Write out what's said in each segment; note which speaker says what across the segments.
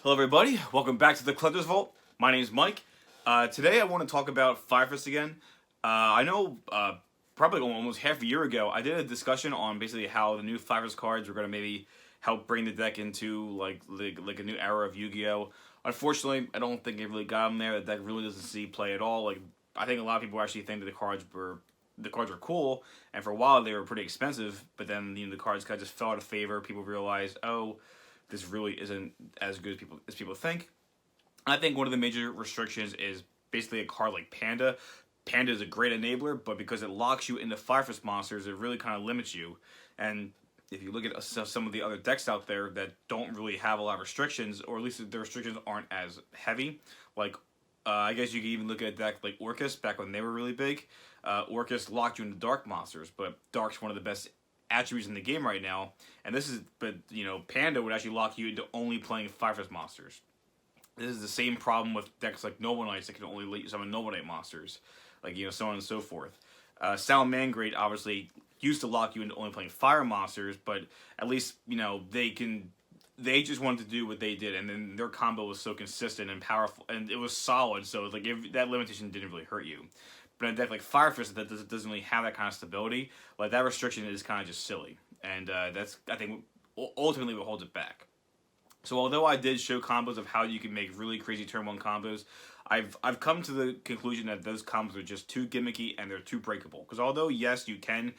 Speaker 1: Hello everybody, welcome back to the Collector's Vault. My name is Mike. Today I want to talk about Fire Fist again. I know probably almost half a year ago I did a discussion on basically how the new Fire Fist cards were going to maybe help bring the deck into like a new era of Yu-Gi-Oh! Unfortunately, I don't think it really got them there. The deck really doesn't see play at all. Like, I think a lot of people actually think that the cards were cool, and for a while they were pretty expensive, but then the cards kind of just fell out of favor. People realized, oh, this really isn't as good as people think. I think one of the major restrictions is basically a card like Panda. Panda is a great enabler, but because it locks you into Fire Fist monsters, it really kind of limits you. And if you look at some of the other decks out there that don't really have a lot of restrictions, or at least the restrictions aren't as heavy, like I guess you could even look at a deck like Orcus back when they were really big. Orcus locked you into Dark monsters, but Dark's one of the best attributes in the game right now, and Panda would actually lock you into only playing Fire Fist monsters. This is the same problem with decks like Noble Knights that can only let you summon Noble Knight monsters, like so on and so forth. Salamangreat obviously used to lock you into only playing fire monsters, but at least they just wanted to do what they did, and then their combo was so consistent and powerful, and it was solid. So like that limitation didn't really hurt you. But in a deck like Fire Fist that doesn't really have that kind of stability, like that restriction is kind of just silly, and that's, I think, ultimately what holds it back. So although I did show combos of how you can make really crazy turn 1 combos, I've come to the conclusion that those combos are just too gimmicky and they're too breakable. Because although yes, you can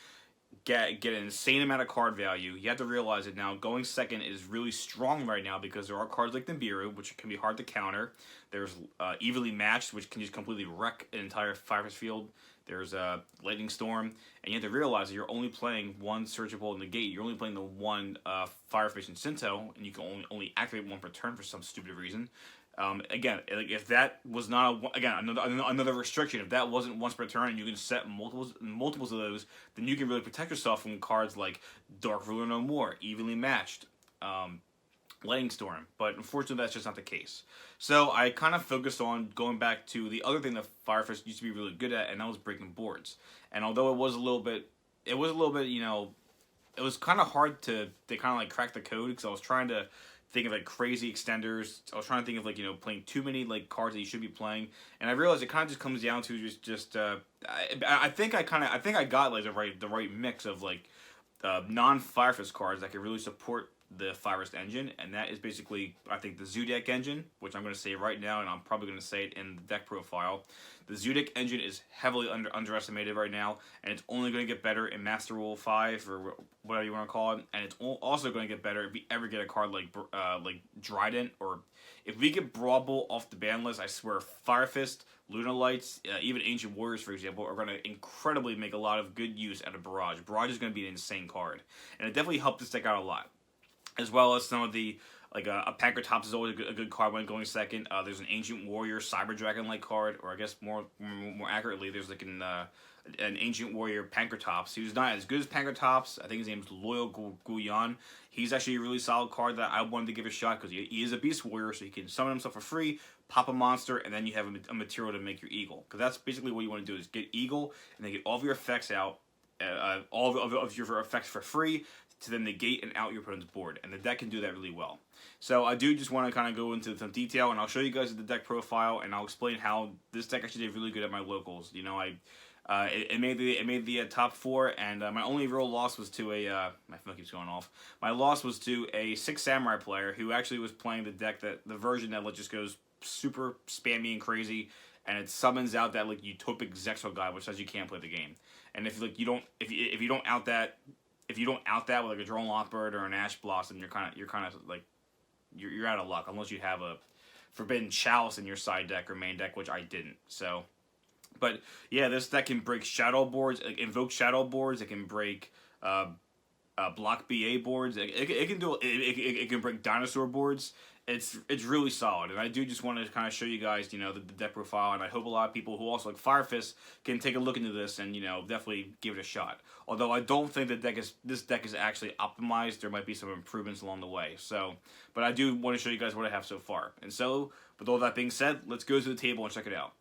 Speaker 1: get an insane amount of card value, you have to realize that now going second is really strong right now because there are cards like Nibiru, which can be hard to counter. There's Evenly Matched, which can just completely wreck an entire Fire Fist field. There's Lightning Storm, and you have to realize that you're only playing one Searchable Negate. You're only playing the one Fire Fist and Shinto, and you can only activate one per turn for some stupid reason. Again, like if that was not another restriction, if that wasn't once per turn and you can set multiples of those, then you can really protect yourself from cards like Dark Ruler No More, Evenly Matched, Lightning Storm. But unfortunately, that's just not the case. So I kind of focused on going back to the other thing that Fire Fist used to be really good at, and that was breaking boards. And although it was a little bit, it was kind of hard to kind of like crack the code, because I was trying to think of like crazy extenders. I was trying to think of like playing too many like cards that you should be playing, and I realized it kind of just comes down to I think I got like the right mix of like non Fire Fist cards that can really support the Fire Fist engine, and that is basically, I think, the Zodiac engine, which I'm going to say right now, and I'm probably going to say it in the deck profile. The Zodiac engine is heavily underestimated right now, and it's only going to get better in Master Rule 5, or whatever you want to call it, and it's also going to get better if we ever get a card like Dryden, or if we get Brawl Bolt off the ban list. I swear, Fire Fist, Luna Lights, even Ancient Warriors, for example, are going to incredibly make a lot of good use out of Barrage. Barrage is going to be an insane card, and it definitely helped this deck out a lot. As well as some of the, like a Pancratops is always a good card when going second. There's an Ancient Warrior Cyber Dragon-like card, or I guess more accurately, there's like an Ancient Warrior Pancratops. He's not as good as Pancratops. I think his name's Loyal Guyan. He's actually a really solid card that I wanted to give a shot, because he is a Beast Warrior, so he can summon himself for free, pop a monster, and then you have a material to make your Eagle. Because that's basically what you want to do, is get Eagle, and then get all of your effects out, all of your effects for free, to then negate and out your opponent's board, and the deck can do that really well. So I do just want to kind of go into some detail, and I'll show you guys the deck profile, and I'll explain how this deck actually did really good at my locals. It made the top 4, and my only real loss was to my phone keeps going off. My loss was to a 6 Samurai player who actually was playing the version that just goes super spammy and crazy, and it summons out that like utopic Zexal guy, which says you can't play the game. And if you don't out that with like a Drone Lockbird or an Ash Blossom, you're kind of like you're out of luck, unless you have a Forbidden Chalice in your side deck or main deck, which I didn't. So, but yeah, this deck can break Shaddoll boards, like Invoked Shaddoll boards. It can break Block BA boards. It can break Dinosaur boards. It's really solid, and I do just want to kind of show you guys, the deck profile, and I hope a lot of people who also like Fire Fist can take a look into this and definitely give it a shot. Although I don't think this deck is actually optimized. There might be some improvements along the way. So, but I do want to show you guys what I have so far. And so, with all that being said, let's go to the table and check it out.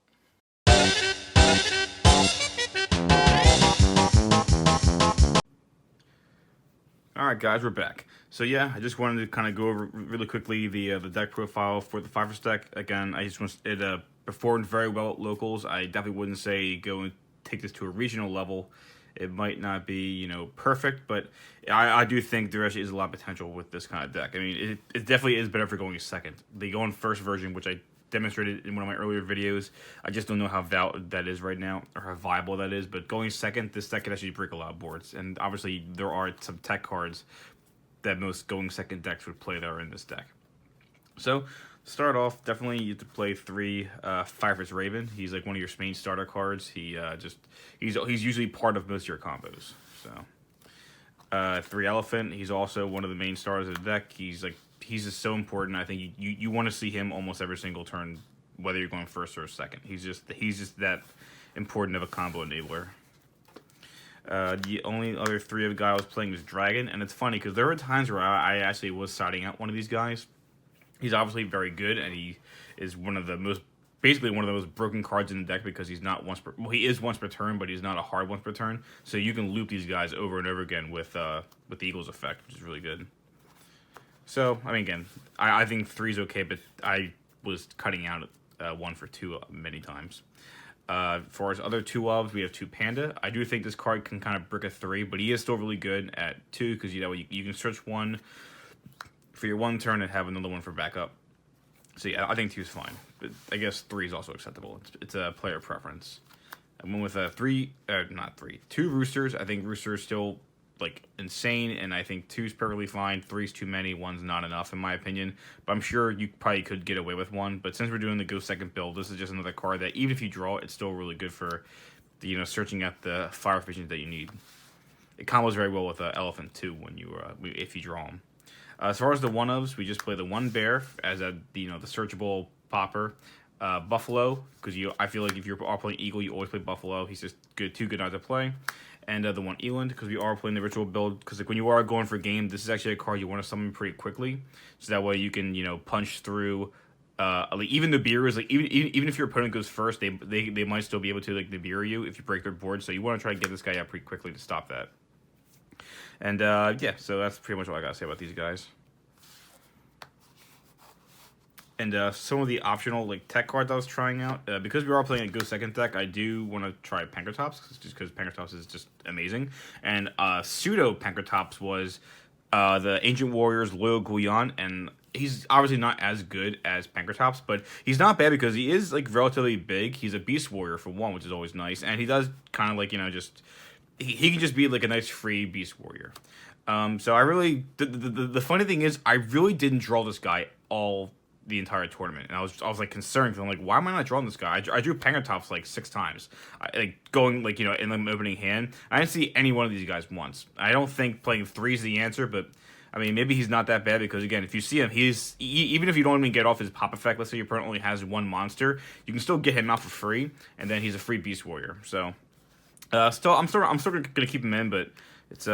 Speaker 1: Alright guys, we're back. So yeah, I just wanted to kind of go over really quickly the deck profile for the Fivers deck. Again, I just want it performed very well at locals. I definitely wouldn't say go and take this to a regional level. It might not be, you know, perfect, but I do think there actually is a lot of potential with this kind of deck. I mean, it definitely is better for going second. The going first version, which I demonstrated in one of my earlier videos, I just don't know how valid that is right now, or how viable that is, but going second, this deck can actually break a lot of boards, and obviously there are some tech cards that most going second decks would play that are in this deck. So, start off, definitely you have to play 3 Fivers Raven. He's like one of your main starter cards. He's usually part of most of your combos. So 3 Elephant, he's also one of the main starters of the deck. He's just so important. I think you want to see him almost every single turn, whether you're going first or second. He's just that important of a combo enabler. The only other 3 guy I was playing was Dragon, and it's funny because there were times where I actually was siding out one of these guys. He's obviously very good, and he is basically one of the most broken cards in the deck because he's not he is once per turn, but he's not a hard once per turn. So you can loop these guys over and over again with the Eagles effect, which is really good. So, I mean, again, I think 3 is okay, but I was cutting out 1 for 2 many times. For his other 2 ofs, we have 2 Panda. I do think this card can kind of brick a 3, but he is still really good at 2 because you can search 1 for your 1 turn and have another one for backup. So yeah, I think 2 is fine, but I guess 3 is also acceptable. It's a player preference. I went with 2 Roosters. I think Roosters still like insane, and I think 2's perfectly fine. 3's too many, 1's not enough in my opinion. But I'm sure you probably could get away with 1. But since we're doing the go second build, this is just another card that even if you draw it, it's still really good for searching out the fire visions that you need. It combos very well with Elephant too when if you draw them. As far as the 1-ofs, we just play the 1 Bear as the searchable popper. Buffalo, because I feel like if you're playing Eagle, you always play Buffalo. He's just too good not to play. And the 1 Eland, because we are playing the ritual build. Because when you are going for game, this is actually a card you want to summon pretty quickly, so that way you can punch through. Even the Nibiru's, even if your opponent goes first, they might still be able to Nibiru you if you break their board. So you want to try to get this guy out pretty quickly to stop that. And yeah, so that's pretty much all I gotta say about these guys. And some of the optional tech cards I was trying out, because we are playing a go second deck, I do want to try Pankratops, just because Pankratops is just amazing. And pseudo Pankratops was the Ancient Warriors Loyal Guyan, and he's obviously not as good as Pankratops, but he's not bad because he is relatively big. He's a Beast Warrior for 1, which is always nice, and he does kind of just he can just be a nice free Beast Warrior. So I really the funny thing is I really didn't draw this guy the entire tournament, and I was concerned because I'm like, why am I not drawing this guy? I drew Pankratops 6 times, going in the opening hand. I didn't see any one of these guys once. I don't think playing 3 is the answer, but I mean maybe he's not that bad because again, if you see him, even if you don't even get off his pop effect, let's say your opponent only has 1 monster, you can still get him out for free, and then he's a free Beast Warrior. So I'm still gonna keep him in, but it's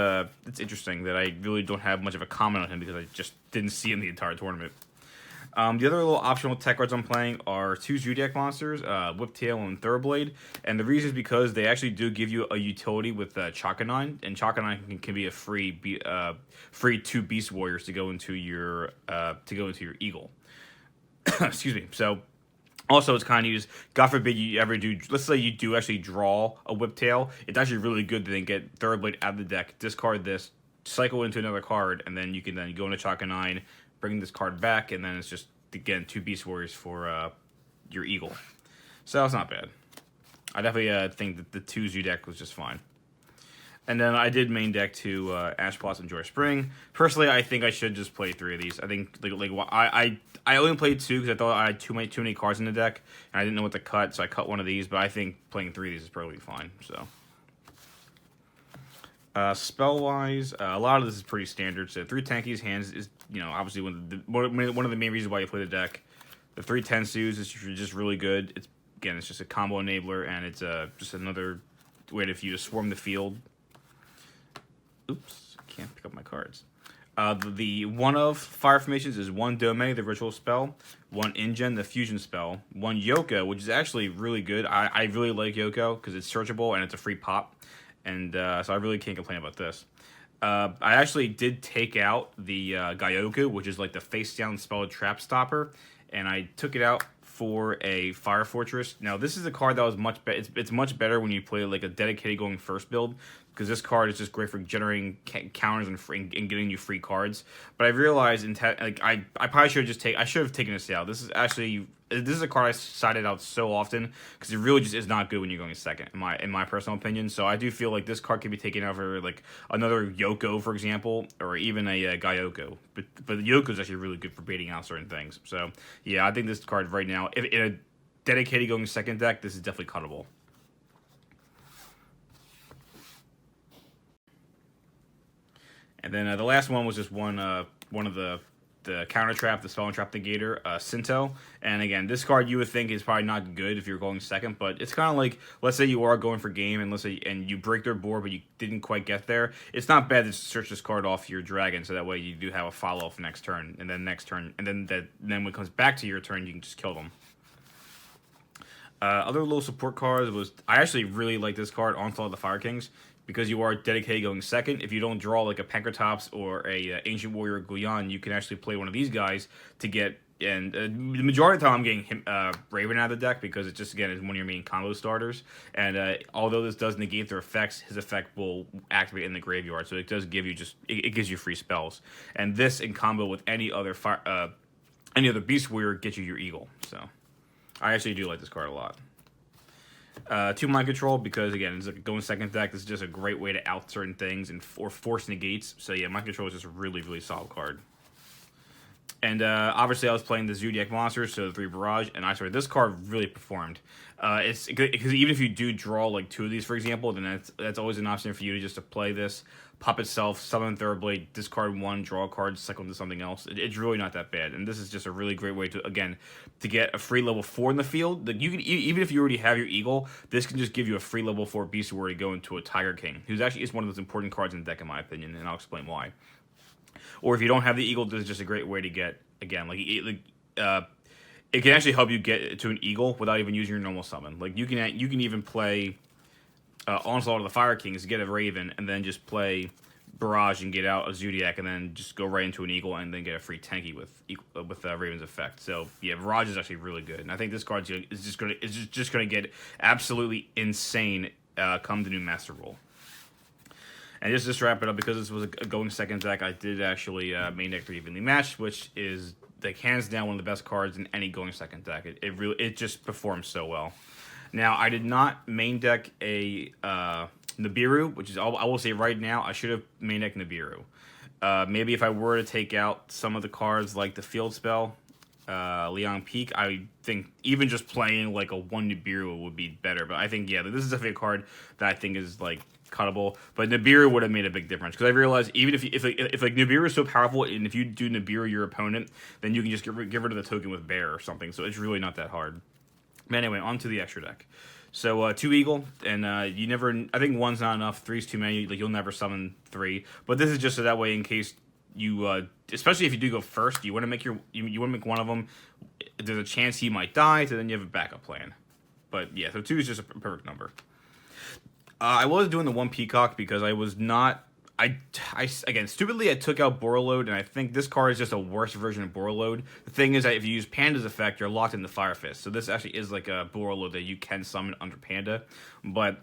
Speaker 1: interesting that I really don't have much of a comment on him because I just didn't see him the entire tournament. The other little optional tech cards I'm playing are 2 Zodiac monsters, Whiptail and Thoroughblade, and the reason is because they actually do give you a utility with Chakanine, and Chakanine can be a free 2 Beast Warriors to go into your Eagle. Excuse me. So also it's kind of used. God forbid you ever do. Let's say you do actually draw a Whiptail. It's actually really good to then get Thoroughblade out of the deck, discard this, cycle into another card, and then you can go into Chakanine, bring this card back, and then it's just, again, 2 Beast Warriors for your Eagle. So it's not bad. I definitely think that the 2 Zodiac was just fine. And then I did main deck 2 Ash Blossom Joy Spring. Personally, I think I should just play 3 of these. I think I only played 2 because I thought I had too many cards in the deck, and I didn't know what to cut, so I cut 1 of these. But I think playing 3 of these is probably fine. So. Spell-wise, a lot of this is pretty standard. So 3 Tankies hands is, obviously one of the main reasons why you play the deck. The 3 Tensus is just really good. It's just a combo enabler, and it's just another way for you to swarm the field. Oops, can't pick up my cards. The 1 of Fire Formations is 1 Dome, the ritual spell, 1 Ingen, the fusion spell, 1 Yoko, which is actually really good. I really like Yoko because it's searchable and it's a free pop. And so I really can't complain about this. I actually did take out the Gyoku, which is like the face down spell trap stopper, and I took it out for a Fire Fortress. Now this is a card that was much better. It's much better when you play like a dedicated going first build, because this card is just great for generating counters and getting you free cards. But I realized I probably should have I should have taken this out. This is a card I sided out so often because it really just is not good when you're going second, in my personal opinion. So I do feel like this card can be taken out for like another Yoko, for example, or even a Gyoko. But Yoko is actually really good for baiting out certain things. So yeah, I think this card right now, if in a dedicated going second deck, this is definitely cuttable. And then the last one was just one of the counter trap, the spell and trap negator, Sinto. And again, this card you would think is probably not good if you're going second, but it's kind of like, let's say you are going for game, and and you break their board, but you didn't quite get there. It's not bad to search this card off your dragon, so that way you do have a follow off next turn, and then then when it comes back to your turn, you can just kill them. Other little support cards was, I actually really like this card, Onslaught of the Fire Kings, because you are dedicated going second. If you don't draw like a Pancratops or a Ancient Warrior Guyan, you can actually play one of these guys to get, and the majority of the time I'm getting Raven out of the deck because it just, again, is one of your main combo starters. And although this does negate their effects, his effect will activate in the graveyard, so it does give you it gives you free spells. And this in combo with any other Beast Warrior gets you your Eagle. So I actually do like this card a lot. 2 mind control, because again, it's like going second deck. This is just a great way to out certain things or force negates. So yeah, mind control is just a really, really solid card. And obviously I was playing the Zodiac monsters, so the 3 barrage, and I swear this card really performed. It's because even if you do draw like 2 of these, for example, then that's always an option for you to just to play this, pop itself, summon Third Blade, discard 1, draw a card, cycle into something else. It's really not that bad, and this is just a really great way to, again, to get a free level 4 in the field. Like, you can, even if you already have your Eagle, this can just give you a free level 4 Beast Warrior to go into a Tiger King, who's actually is one of those important cards in the deck, in my opinion, and I'll explain why. Or if you don't have the Eagle, this is just a great way to get, again, it can actually help you get to an Eagle without even using your normal summon. Like, you can even play Onslaught of the Fire Kings, get a Raven, and then just play Barrage and get out a Zodiac, and then just go right into an Eagle, and then get a free tanky with Raven's effect. So yeah, Barrage is actually really good, and I think this card is just gonna get absolutely insane come the new Master Rule. And just to wrap it up, because this was a going second deck, I did actually main deck 3 evenly matched, which is like hands down one of the best cards in any going second deck. It just performs so well. Now, I did not main deck a Nibiru, which is, I will say right now, I should have main decked Nibiru. Maybe if I were to take out some of the cards like the field spell, Leon Peak, I think even just playing like a 1 Nibiru would be better. But I think, yeah, this is definitely a card that I think is like cuttable, but Nibiru would have made a big difference, because I realized even if Nibiru is so powerful, and if you do Nibiru your opponent, then you can just get rid of the token with Bear or something, so it's really not that hard. But anyway, on to the extra deck. So 2 Eagle, and I think 1's not enough, 3's too many, like you'll never summon 3, but this is just so that way in case you, especially if you do go first, you want to make one of them, there's a chance he might die, so then you have a backup plan. But yeah, so 2 is just a perfect number. I was doing the 1 Peacock because I was not... again, stupidly, I took out Borreload, and I think this card is just a worse version of Borreload. The thing is that if you use Panda's effect, you're locked into Fire Fist. So this actually is like a Borreload that you can summon under Panda. But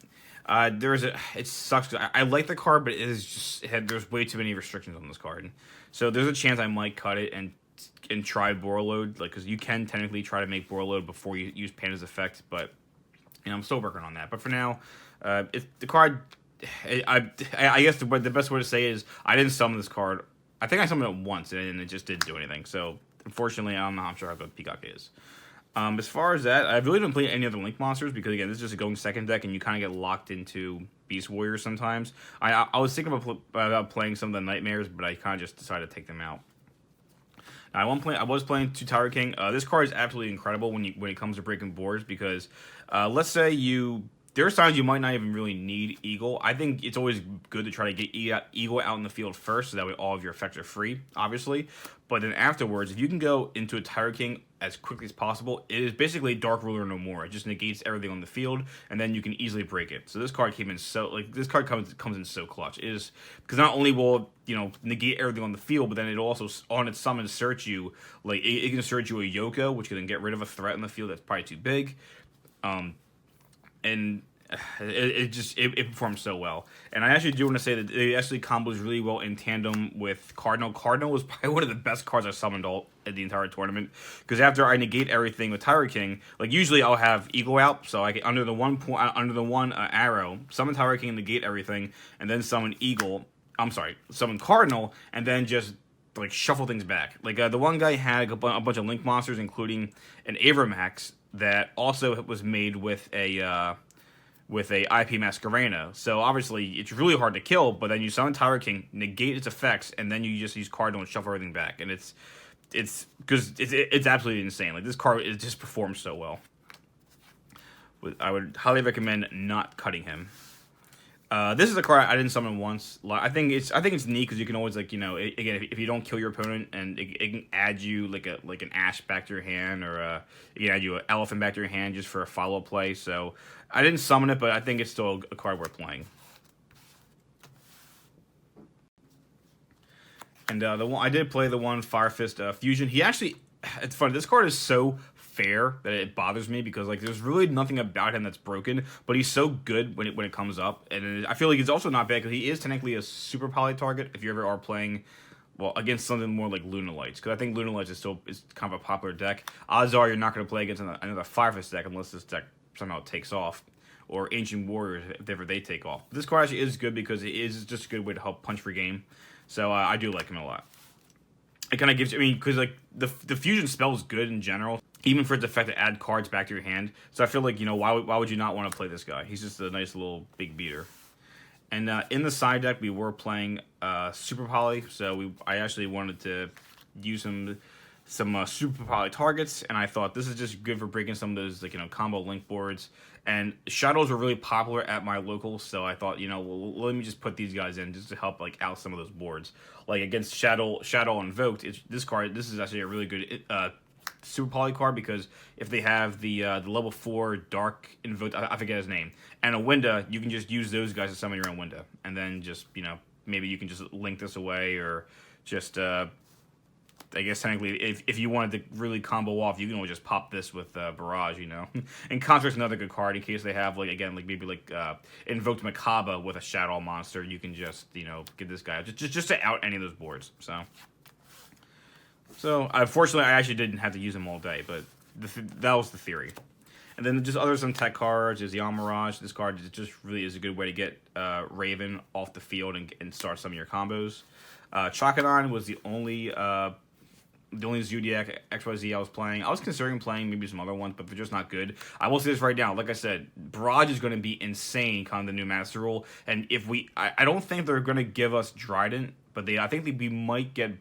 Speaker 1: it sucks. I like the card, but it is just... there's way too many restrictions on this card. So there's a chance I might cut it and try Borreload, like, because you can technically try to make Borreload before you use Panda's effect, but I'm still working on that. But for now... the card, I guess the best way to say it is I didn't summon this card. I think I summoned it once, and it just didn't do anything. So, unfortunately, I'm not sure how good Peacock is. As far as that, I really don't play any other Link monsters, because, again, this is just a going second deck, and you kind of get locked into Beast Warriors sometimes. I was thinking about playing some of the Nightmares, but I kind of just decided to take them out. Now, I was playing 2 Tiger King. This card is absolutely incredible when it comes to breaking boards, because let's say you there are times you might not even really need Eagle. I think it's always good to try to get Eagle out in the field first, so that way all of your effects are free, obviously. But then afterwards, if you can go into a Tire King as quickly as possible, it is basically Dark Ruler no more. It just negates everything on the field, and then you can easily break it. So this card came in this card comes in so clutch. It is because not only will negate everything on the field, but then it also on its summon search you it can search you a Yoko, which can then get rid of a threat in the field that's probably too big. And it performs so well. And I actually do want to say that it actually combos really well in tandem with Cardinal. Cardinal was probably one of the best cards I summoned at the entire tournament, because after I negate everything with Tire King, usually I'll have Eagle out, so I can under the one arrow summon Tire King, negate everything, and then summon summon Cardinal, and then just shuffle things back. The one guy had a bunch of Link monsters, including an Avramax that also was made with a IP Masquerena. So obviously it's really hard to kill, but then you summon Tire King, negate its effects, and then you just use Cardinal and shuffle everything back. And it's absolutely insane. This card, it just performs so well. I would highly recommend not cutting him. This is a card I didn't summon once. I think it's neat because you can always again, if you don't kill your opponent, and it can add you an Ash back to your hand, or it can add you an Elephant back to your hand just for a follow up play. So I didn't summon it, but I think it's still a card worth playing. And I did play the one Fire Fist Fusion. It's funny. This card is so fair that it bothers me, because there's really nothing about him that's broken, but he's so good when it comes up, and I feel like he's also not bad because he is technically a super poly target if you ever are playing against something more like Lunalights, because I think Lunalights is kind of a popular deck. Odds are you're not going to play against another Fire Fist deck unless this deck somehow takes off, or Ancient Warriors if ever they take off. This card actually is good because it is just a good way to help punch for game, so I do like him a lot. It kind of gives, because the fusion spell is good in general, even for its effect to add cards back to your hand. So I feel like, why would you not want to play this guy? He's just a nice little big beater. And in the side deck, we were playing Super Poly, so I actually wanted to use some Super Poly targets, and I thought this is just good for breaking some of those combo link boards. And Shadows were really popular at my locals, so I thought, let me just put these guys in just to help out some of those boards. Against Shaddoll Invoked, this is actually a really good Super Poly card, because if they have the level 4 Dark Invoked, I forget his name, and a Winda, you can just use those guys to summon your own Winda, and then just maybe you can just link this away, or just I guess technically if you wanted to really combo off, you can always just pop this with Barrage, And Contract's another good card in case they have maybe Invoked Makaba with a Shadow monster. You can just get this guy just to out any of those boards. So unfortunately, I actually didn't have to use them all day, but that was the theory. And then just some tech cards is the Mirage. This card just really is a good way to get Raven off the field and start some of your combos. Chakanon was the only Zodiac XYZ I was playing. I was considering playing maybe some other ones, but they're just not good. I will say this right now. Like I said, Barrage is going to be insane, kind of the new Master Rule. And if I don't think they're going to give us Trident, but I think we might get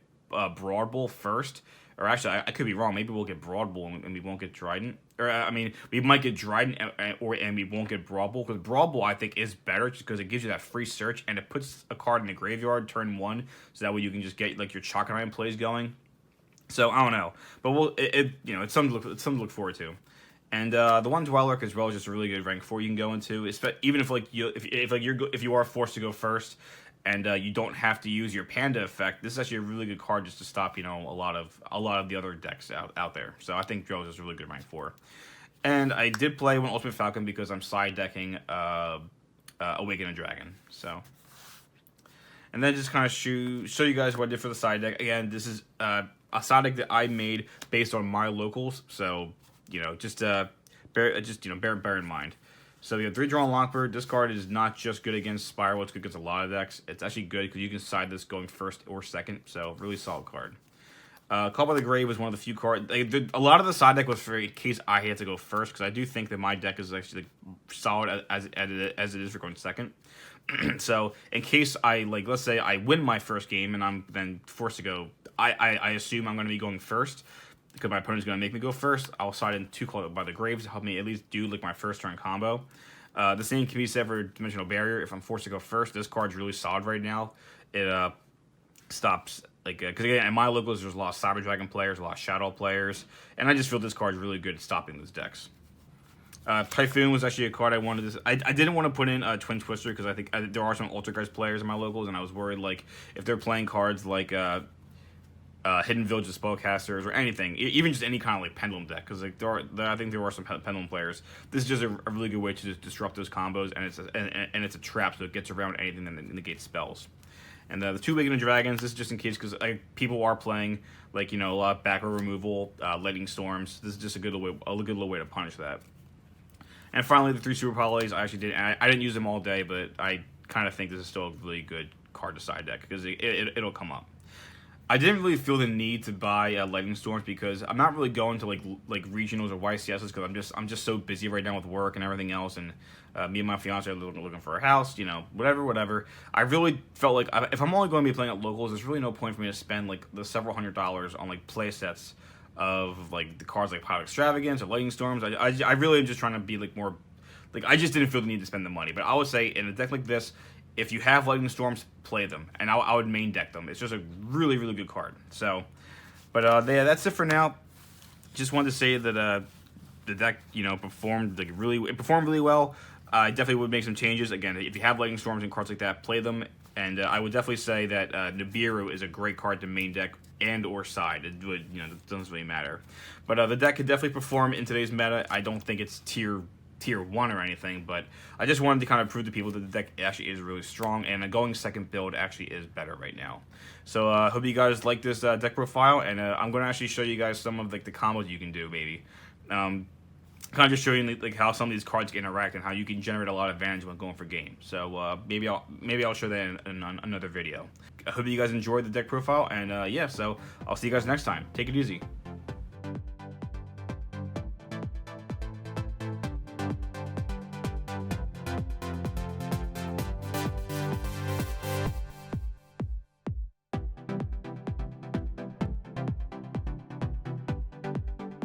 Speaker 1: Broad Bull first. Or actually, I could be wrong. Maybe we'll get Broad Bull and we won't get Trident. Or we might get Trident and we won't get Broad Bull, because Broad Bull I think is better just because it gives you that free search and it puts a card in the graveyard turn 1, so that way you can just get your Chakanon plays going. So I don't know, but it's something to look forward to. And the one Dweller as well is just a really good rank 4 you can go into, even if you are forced to go first, and you don't have to use your Panda effect. This is actually a really good card just to stop a lot of the other decks out there. So I think Drell is a really good rank 4. And I did play one Ultimate Falcon because I'm side decking Awaken a Dragon. So. And then just kind of show you guys what I did for the side deck. Again, this is a side deck that I made based on my locals. So, just bear in mind. So we have 3 Drawn Lockbird. This card is not just good against Spiral, it's good against a lot of decks. It's actually good because you can side this going first or second. So really solid card. Call by the Grave was one of the few cards. A lot of the side deck was for in case I had to go first, because I do think that my deck is actually solid as it is for going second. So in case let's say I win my first game and I'm then forced to go, I assume I'm going to be going first because my opponent's going to make me go first. I'll side in 2 Call by the Graves to help me at least do my first turn combo. The same can be said for Dimensional Barrier. If I'm forced to go first, this card's really solid right now. It stops, like, because again, in my locals, there's a lot of Cyber Dragon players, a lot of Shadow players, and I just feel this card's really good at stopping those decks. Typhoon was actually a card I wanted to. I didn't want to put in Twin Twister because I think there are some Altergeist players in my locals, and I was worried like if they're playing cards like Hidden Village of Spellcasters or anything, even just any kind of like Pendulum deck, because like I think there are some Pendulum players. This is just a really good way to just disrupt those combos, and it's a trap, so it gets around anything that negates spells. And the two Wicked Dragons, this is just in case, because people are playing like, you know, a lot of back row removal, Lightning Storms. This is just a good little way to punish that. And finally, the 3 Super Polys, I didn't use them all day, but I kind of think this is still a really good card to side deck, because it'll come up. I didn't really feel the need to buy Lightning Storms because I'm not really going to like regionals or YCSs, because I'm just so busy right now with work and everything else, and me and my fiance are looking for a house, you know, whatever. I really felt like if I'm only going to be playing at locals, there's really no point for me to spend like the several $100s on like play sets of like the cards like Pilot Extravagance or Lightning Storms. I really am just trying to be like more, like, I just didn't feel the need to spend the money. But I would say in a deck like this, if you have Lightning Storms, play them, and I would main deck them. It's just a really good card. So, but yeah, that's it for now. Just wanted to say that the deck, you know, performed really well. I definitely would make some changes. Again, if you have Lightning Storms and cards like that, play them. And I would definitely say that Nibiru is a great card to main deck and or side. It would, you know, it doesn't really matter. But the deck could definitely perform in today's meta. I don't think it's tier 1 or anything, but I just wanted to kind of prove to people that the deck actually is really strong, and a going second build actually is better right now. So I hope you guys like this deck profile, and I'm going to actually show you guys some of like the combos you can do, maybe. Kind of just showing like how some of these cards interact and how you can generate a lot of advantage when going for game. So maybe I'll show that in another video. I hope you guys enjoyed the deck profile, and yeah, so I'll see you guys next time. Take it easy.